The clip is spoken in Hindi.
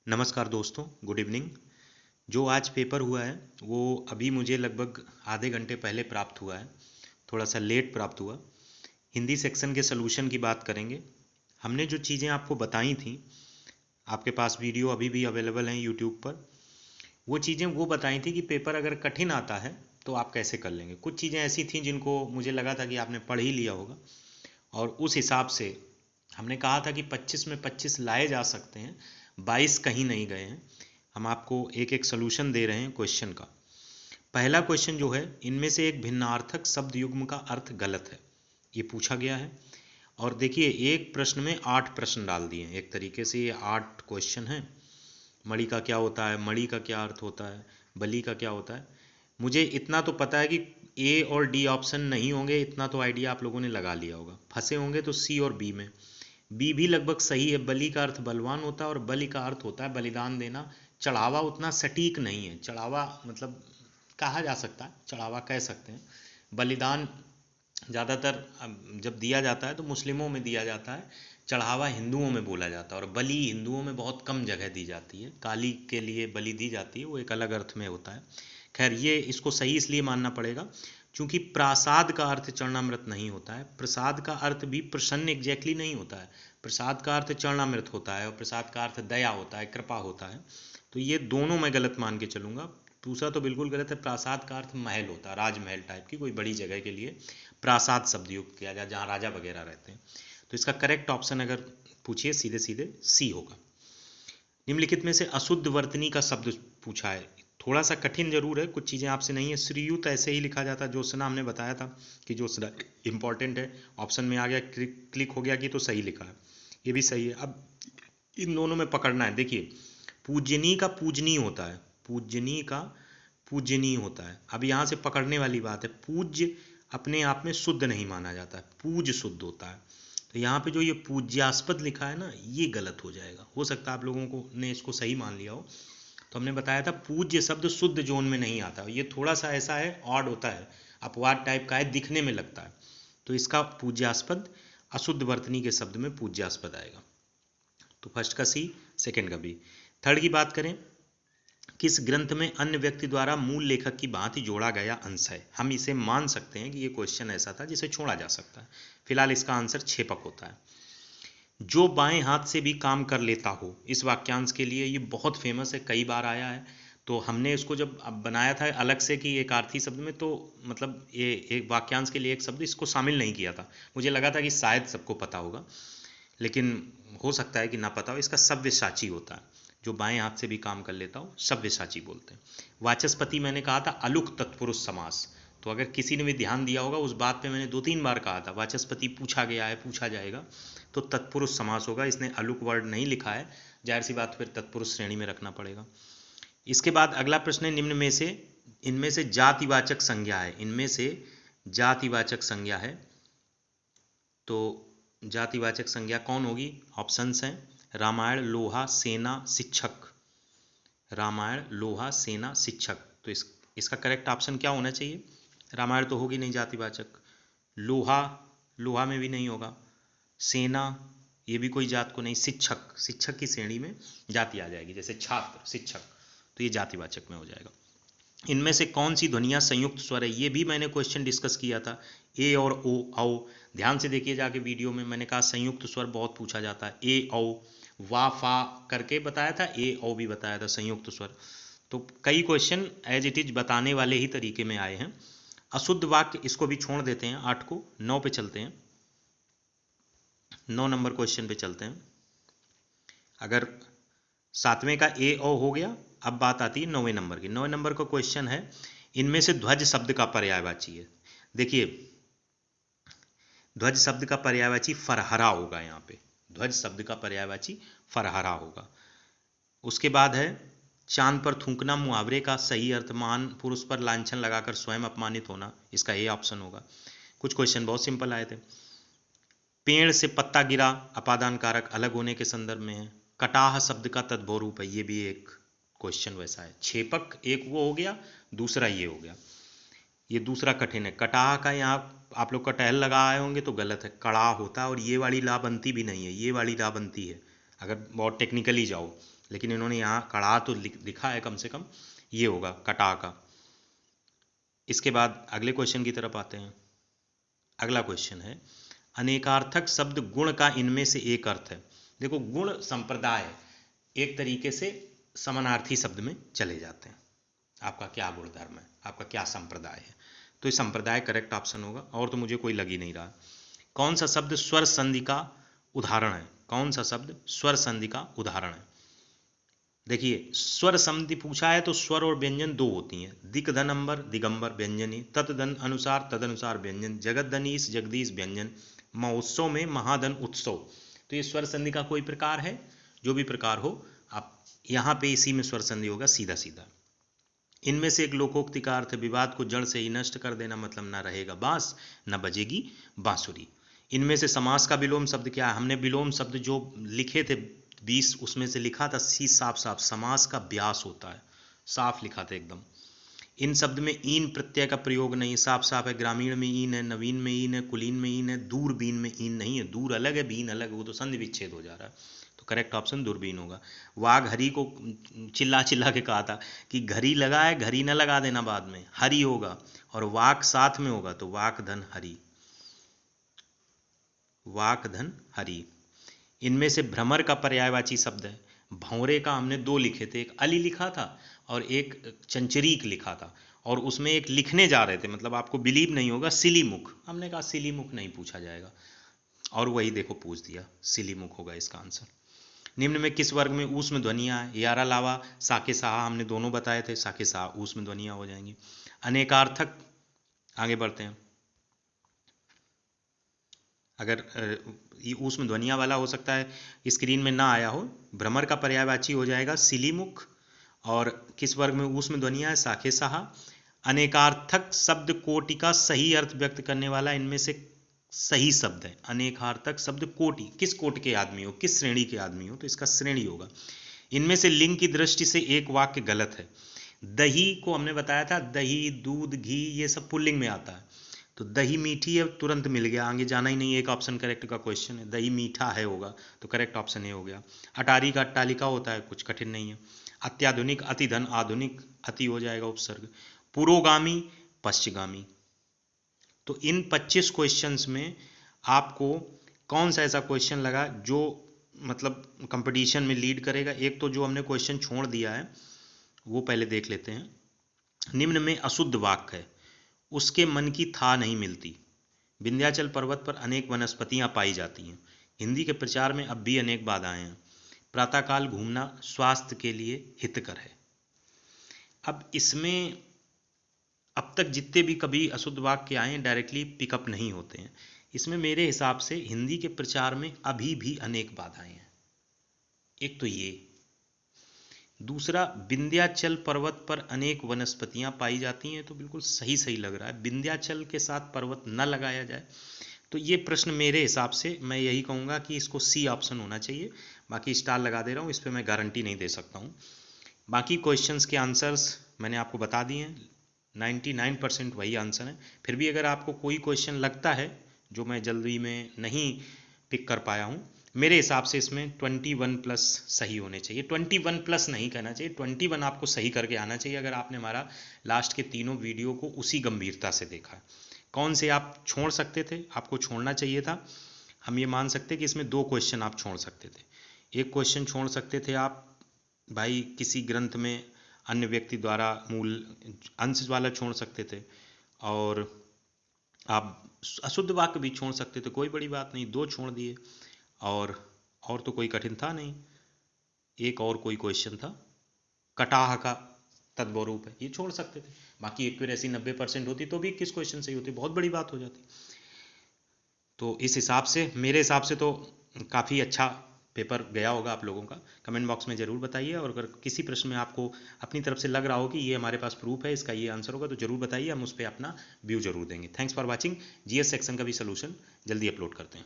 नमस्कार दोस्तों, गुड इवनिंग। जो आज पेपर हुआ है वो अभी मुझे लगभग आधे घंटे पहले प्राप्त हुआ है। थोड़ा सा लेट प्राप्त हुआ। हिंदी सेक्शन के सलूशन की बात करेंगे। हमने जो चीज़ें आपको बताई थी, आपके पास वीडियो अभी भी अवेलेबल हैं यूट्यूब पर। वो चीज़ें वो बताई थी कि पेपर अगर कठिन आता है तो आप कैसे कर लेंगे। कुछ चीज़ें ऐसी थीं जिनको मुझे लगा था कि आपने पढ़ ही लिया होगा, और उस हिसाब से हमने कहा था कि 25 में 25 लाए जा सकते हैं, 22 कहीं नहीं गए हैं। हम आपको एक एक सोल्यूशन दे रहे हैं क्वेश्चन का। पहला क्वेश्चन जो है, इनमें से एक भिन्नार्थक शब्द युग्म का अर्थ गलत है, ये पूछा गया है। और देखिए, एक प्रश्न में 8 प्रश्न डाल दिए हैं। एक तरीके से ये 8 क्वेश्चन हैं। मणि का क्या होता है, मणि का क्या अर्थ होता है, बलि का क्या होता है। मुझे इतना तो पता है कि ए और डी ऑप्शन नहीं होंगे, इतना तो आइडिया आप लोगों ने लगा लिया होगा। फंसे होंगे तो सी और बी में। बी भी लगभग सही है। बलि का अर्थ बलवान होता है और बलि का अर्थ होता है बलिदान देना। चढ़ावा उतना सटीक नहीं है। चढ़ावा मतलब कहा जा सकता है, चढ़ावा कह सकते हैं। बलिदान ज़्यादातर जब दिया जाता है तो मुस्लिमों में दिया जाता है, चढ़ावा हिंदुओं में बोला जाता है। और बलि हिंदुओं में बहुत कम जगह दी जाती है। काली के लिए बलि दी जाती है, वो एक अलग अर्थ में होता है। खैर, ये इसको सही इसलिए मानना पड़ेगा क्योंकि प्रासाद का अर्थ चरणामृत नहीं होता है। प्रसाद का अर्थ भी प्रसन्न एग्जैक्टली नहीं होता है। प्रसाद का अर्थ चरणामृत होता है और प्रसाद का अर्थ दया होता है, कृपा होता है। तो ये दोनों मैं गलत मान के चलूँगा। दूसरा तो बिल्कुल गलत है। प्रासाद का अर्थ महल होता है, राजमहल टाइप की कोई बड़ी जगह के लिए प्रासाद शब्द युक्त किया जाए, जहाँ राजा वगैरह रहते हैं। तो इसका करेक्ट ऑप्शन अगर पूछिए, सीधे सीधे सी होगा। निम्नलिखित में से अशुद्ध वर्तनी का शब्द पूछा है। थोड़ा सा कठिन जरूर है, कुछ चीज़ें आपसे नहीं है। श्रीयुत ऐसे ही लिखा जाता है। ज्योत्सना हमने बताया था कि ज्योत्सना इंपॉर्टेंट है। ऑप्शन में आ गया, क्लिक हो गया कि तो सही लिखा है, ये भी सही है। अब इन दोनों में पकड़ना है। देखिए, पूजनी का पूजनी होता है, पूजनी का पूजनी होता है। अब यहाँ से पकड़ने वाली बात है, पूज्य अपने आप में शुद्ध नहीं माना जाता है, पूज शुद्ध होता है। तो यहाँ पे जो ये पूज्यास्पद लिखा है ना, ये गलत हो जाएगा। हो सकता है आप लोगों को ने इसको सही मान लिया हो। तो हमने बताया था पूज्य शब्द शुद्ध जोन में नहीं आता। ये थोड़ा सा ऐसा है, ऑड होता है, अपवाद टाइप का है, दिखने में लगता है। तो इसका पूज्यास्पद अशुद्ध वर्तनी के शब्द में पूज्यास्पद आएगा। तो फर्स्ट का सी, सेकंड का बी। थर्ड की बात करें, किस ग्रंथ में अन्य व्यक्ति द्वारा मूल लेखक की भांति जोड़ा गया अंश है। हम इसे मान सकते हैं कि ये क्वेश्चन ऐसा था जिसे छोड़ा जा सकता है। फिलहाल इसका आंसर छेपक होता है। जो बाएं हाथ से भी काम कर लेता हो, इस वाक्यांश के लिए ये बहुत फेमस है, कई बार आया है। तो हमने इसको जब अब बनाया था अलग से कि एक आर्थी शब्द में, तो मतलब ये एक वाक्यांश के लिए एक शब्द, इसको शामिल नहीं किया था। मुझे लगा था कि शायद सबको पता होगा, लेकिन हो सकता है कि ना पता हो। इसका सव्यसाची होता है। जो बाएं हाथ से भी काम कर लेता हो, सव्यसाची बोलते हैं। वाचस्पति मैंने कहा था अलुक तत्पुरुष समास। तो अगर किसी ने भी ध्यान दिया होगा, उस बात पे मैंने 2-3 बार कहा था वाचस्पति पूछा गया है, पूछा जाएगा, तो तत्पुरुष समास होगा। इसने अलुक वर्ड नहीं लिखा है, जाहिर सी बात फिर तत्पुरुष श्रेणी में रखना पड़ेगा। इसके बाद अगला प्रश्न है, निम्न में से इनमें से जातिवाचक संज्ञा है, इनमें से जातिवाचक संज्ञा है, तो जातिवाचक संज्ञा कौन होगी। ऑप्शंस हैं, रामायण, लोहा, सेना, शिक्षक। रामायण, लोहा, सेना, शिक्षक। तो इसका करेक्ट ऑप्शन क्या होना चाहिए। रामायण तो होगी नहीं जातिवाचक। लोहा, लोहा में भी नहीं होगा। सेना, ये भी कोई जात को नहीं। शिक्षक, शिक्षक की श्रेणी में जाति आ जाएगी, जैसे छात्र, शिक्षक, तो ये जातिवाचक में हो जाएगा। इनमें से कौन सी ध्वनियाँ संयुक्त स्वर है, ये भी मैंने क्वेश्चन डिस्कस किया था। ए और ओ, औ। ध्यान से देखिए जाके वीडियो में, मैंने कहा संयुक्त स्वर बहुत पूछा जाता है। ए औ, वा फा करके बताया था, ए औ भी बताया था, संयुक्त स्वर। तो कई क्वेश्चन एज इट इज बताने वाले ही तरीके में आए हैं। अशुद्ध वाक्य, इसको भी छोड़ देते हैं, 8 को। 9 पे चलते हैं, 9 नंबर क्वेश्चन पे चलते हैं। अगर 7वें का ए ओ हो गया, अब बात आती है 9वें नंबर की। 9वें नंबर का क्वेश्चन है, इनमें से ध्वज शब्द का पर्यायवाची है। देखिए, ध्वज शब्द का पर्यायवाची फरहरा होगा। यहाँ पे ध्वज शब्द का पर्यायवाची फरहरा होगा। उसके बाद है, चांद पर थूकना मुहावरे का सही अर्थ मान पुरुष पर लांछन लगाकर स्वयं अपमानित होना। इसका ए ऑप्शन होगा। कुछ क्वेश्चन बहुत सिंपल आए थे। पेड़ से पत्ता गिरा, अपादान कारक अलग होने के संदर्भ में है। कटाह शब्द का तद्भव रूप है, ये भी एक क्वेश्चन वैसा है। छेपक एक वो हो गया, दूसरा ये हो गया। ये दूसरा कठिन है। कटाह का यहाँ आप लोग कटहल लगा आए होंगे तो गलत है, कड़ाह होता है। और ये वाली ला बनती भी नहीं है, ये वाली ला बनती है। अगर बहुत टेक्निकली जाओ, लेकिन इन्होंने यहाँ कड़ा तो लिखा है, कम से कम ये होगा कटा का। इसके बाद अगले क्वेश्चन की तरफ आते हैं। अगला क्वेश्चन है, अनेकार्थक शब्द गुण का इनमें से एक अर्थ है। देखो, गुण संप्रदाय एक तरीके से समानार्थी शब्द में चले जाते हैं। आपका क्या गुणधर्म है, आपका क्या संप्रदाय है, तो ये संप्रदाय करेक्ट ऑप्शन होगा, और तो मुझे कोई लग ही नहीं रहा। कौन सा शब्द स्वर संधि का उदाहरण है? कौन सा शब्द स्वर संधि का उदाहरण है? देखिए, स्वर संधि पूछा है तो स्वर और व्यंजन दो होती हैं, दिक धन अंबर दिगंबर व्यंजनी, तत्धन अनुसार तदनुसार व्यंजन, जगत धनीश जगदीश व्यंजन, महोत्सव में महाधन उत्सव। तो ये स्वर संधि का कोई प्रकार है, जो भी प्रकार हो, आप यहाँ पे इसी में स्वर संधि होगा, सीधा सीधा। इनमें से एक लोकोक्ति का अर्थ विवाद को जड़ से ही नष्ट कर देना, मतलब ना रहेगा बांस न बजेगी बांसुरी। इनमें से समास का विलोम शब्द क्या है? हमने विलोम शब्द जो लिखे थे 20, उसमें से लिखा था सी, साफ साफ समास का व्यास होता है, साफ लिखा था एकदम। इन शब्द में ईन प्रत्यय का प्रयोग नहीं, साफ साफ है। ग्रामीण में ईन है, नवीन में ईन है, कुलीन में ईन है, दूरबीन में ईन नहीं है। दूर अलग है, बीन अलग है, वो तो संधि विच्छेद हो जा रहा है, तो करेक्ट ऑप्शन दूरबीन होगा। वाघ हरी को चिल्ला चिल्ला के कहा था कि घड़ी लगा है, घड़ी न लगा देना, बाद में हरी होगा, और वाक साथ में होगा, तो वाक धन हरी, वाक धन हरी। इनमें से भ्रमर का पर्यायवाची शब्द है। भंवरे का हमने दो लिखे थे, एक अली लिखा था और एक चंचरीक लिखा था, और उसमें एक लिखने जा रहे थे, मतलब आपको बिलीव नहीं होगा, सिलीमुख। हमने कहा सिलीमुख नहीं पूछा जाएगा, और वही देखो पूछ दिया, सिलीमुख होगा इसका आंसर। निम्न में किस वर्ग में ऊष्म ध्वनियाँ है? यारा लावा, साके साहा हमने दोनों बताए थे, साके साहा ऊष्म ध्वनियाँ हो जाएंगी। अनेकार्थक, आगे बढ़ते हैं। अगर ये ऊष्म ध्वनिया वाला हो सकता है स्क्रीन में ना आया हो, भ्रमर का पर्यायवाची हो जाएगा सिलीमुख, और किस वर्ग में ऊष्म ध्वनिया है? साखे साहा। अनेकार्थक शब्द कोटि का सही अर्थ व्यक्त करने वाला इनमें से सही शब्द है। अनेकार्थक शब्द कोटि, किस कोटि के आदमी हो, किस श्रेणी के आदमी हो, तो इसका श्रेणी होगा। इनमें से लिंग की दृष्टि से एक वाक्य गलत है। दही को हमने बताया था, दही, दूध, घी, ये सब पुल्लिंग में आता है, तो दही मीठी है, तुरंत मिल गया, आगे जाना ही नहीं, एक ऑप्शन करेक्ट का क्वेश्चन है, दही मीठा है होगा, तो करेक्ट ऑप्शन ये हो गया। अटारी का अट्टालिका होता है, कुछ कठिन नहीं है। अत्याधुनिक, अतिधन, आधुनिक, अति हो जाएगा उपसर्ग। पुरोगामी, पश्चिगामी। तो इन 25 क्वेश्चंस में आपको कौन सा ऐसा क्वेश्चन लगा जो मतलब कंपटीशन में लीड करेगा? एक तो जो हमने क्वेश्चन छोड़ दिया है वो पहले देख लेते हैं। निम्न में अशुद्ध वाक्य है, उसके मन की था नहीं मिलती। विंध्याचल पर्वत पर अनेक वनस्पतियां पाई जाती हैं। हिंदी के प्रचार में अब भी अनेक बाधाएं हैं। प्रातःकाल घूमना स्वास्थ्य के लिए हितकर है। अब इसमें अब तक जितने भी कभी अशुद्ध वाक्य आए हैं डायरेक्टली पिकअप नहीं होते हैं। इसमें मेरे हिसाब से हिंदी के प्रचार में अभी भी अनेक बाधाएं हैं। एक तो ये, दूसरा विंध्याचल पर्वत पर अनेक वनस्पतियां पाई जाती हैं, तो बिल्कुल सही सही लग रहा है। विंध्याचल के साथ पर्वत न लगाया जाए, तो ये प्रश्न मेरे हिसाब से मैं यही कहूँगा कि इसको सी ऑप्शन होना चाहिए। बाकी स्टार लगा दे रहा हूँ, इस पर मैं गारंटी नहीं दे सकता हूँ। बाकी क्वेश्चंस के आंसर्स मैंने आपको बता दिए हैं, 99% वही आंसर है। फिर भी अगर आपको कोई क्वेश्चन लगता है जो मैं जल्दी में नहीं पिक कर पाया हूँ, मेरे हिसाब से इसमें 21+ सही होने चाहिए। 21+ नहीं कहना चाहिए, 21 आपको सही करके आना चाहिए, अगर आपने हमारा लास्ट के तीनों वीडियो को उसी गंभीरता से देखा। कौन से आप छोड़ सकते थे, आपको छोड़ना चाहिए था, हम ये मान सकते कि इसमें 2 क्वेश्चन आप छोड़ सकते थे। एक क्वेश्चन छोड़ सकते थे आप भाई किसी ग्रंथ में अन्य व्यक्ति द्वारा मूल अंश वाला छोड़ सकते थे, और आप अशुद्ध वाक्य भी छोड़ सकते थे, कोई बड़ी बात नहीं, 2 छोड़ दिए। और तो कोई कठिन था नहीं। एक और कोई क्वेश्चन था, कटाह का तद्भव रूप है, ये छोड़ सकते थे। बाकी एक्यूरेसी 90% होती तो भी 21 क्वेश्चन सही होती, बहुत बड़ी बात हो जाती। तो इस हिसाब से, मेरे हिसाब से तो काफ़ी अच्छा पेपर गया होगा आप लोगों का। कमेंट बॉक्स में ज़रूर बताइए, और अगर किसी प्रश्न में आपको अपनी तरफ से लग रहा हो कि ये हमारे पास प्रूफ है, इसका ये आंसर होगा, तो ज़रूर बताइए, हम उस पर अपना व्यू जरूर देंगे। Thanks for watching. GS section का भी सोल्यूशन जल्दी अपलोड करते हैं।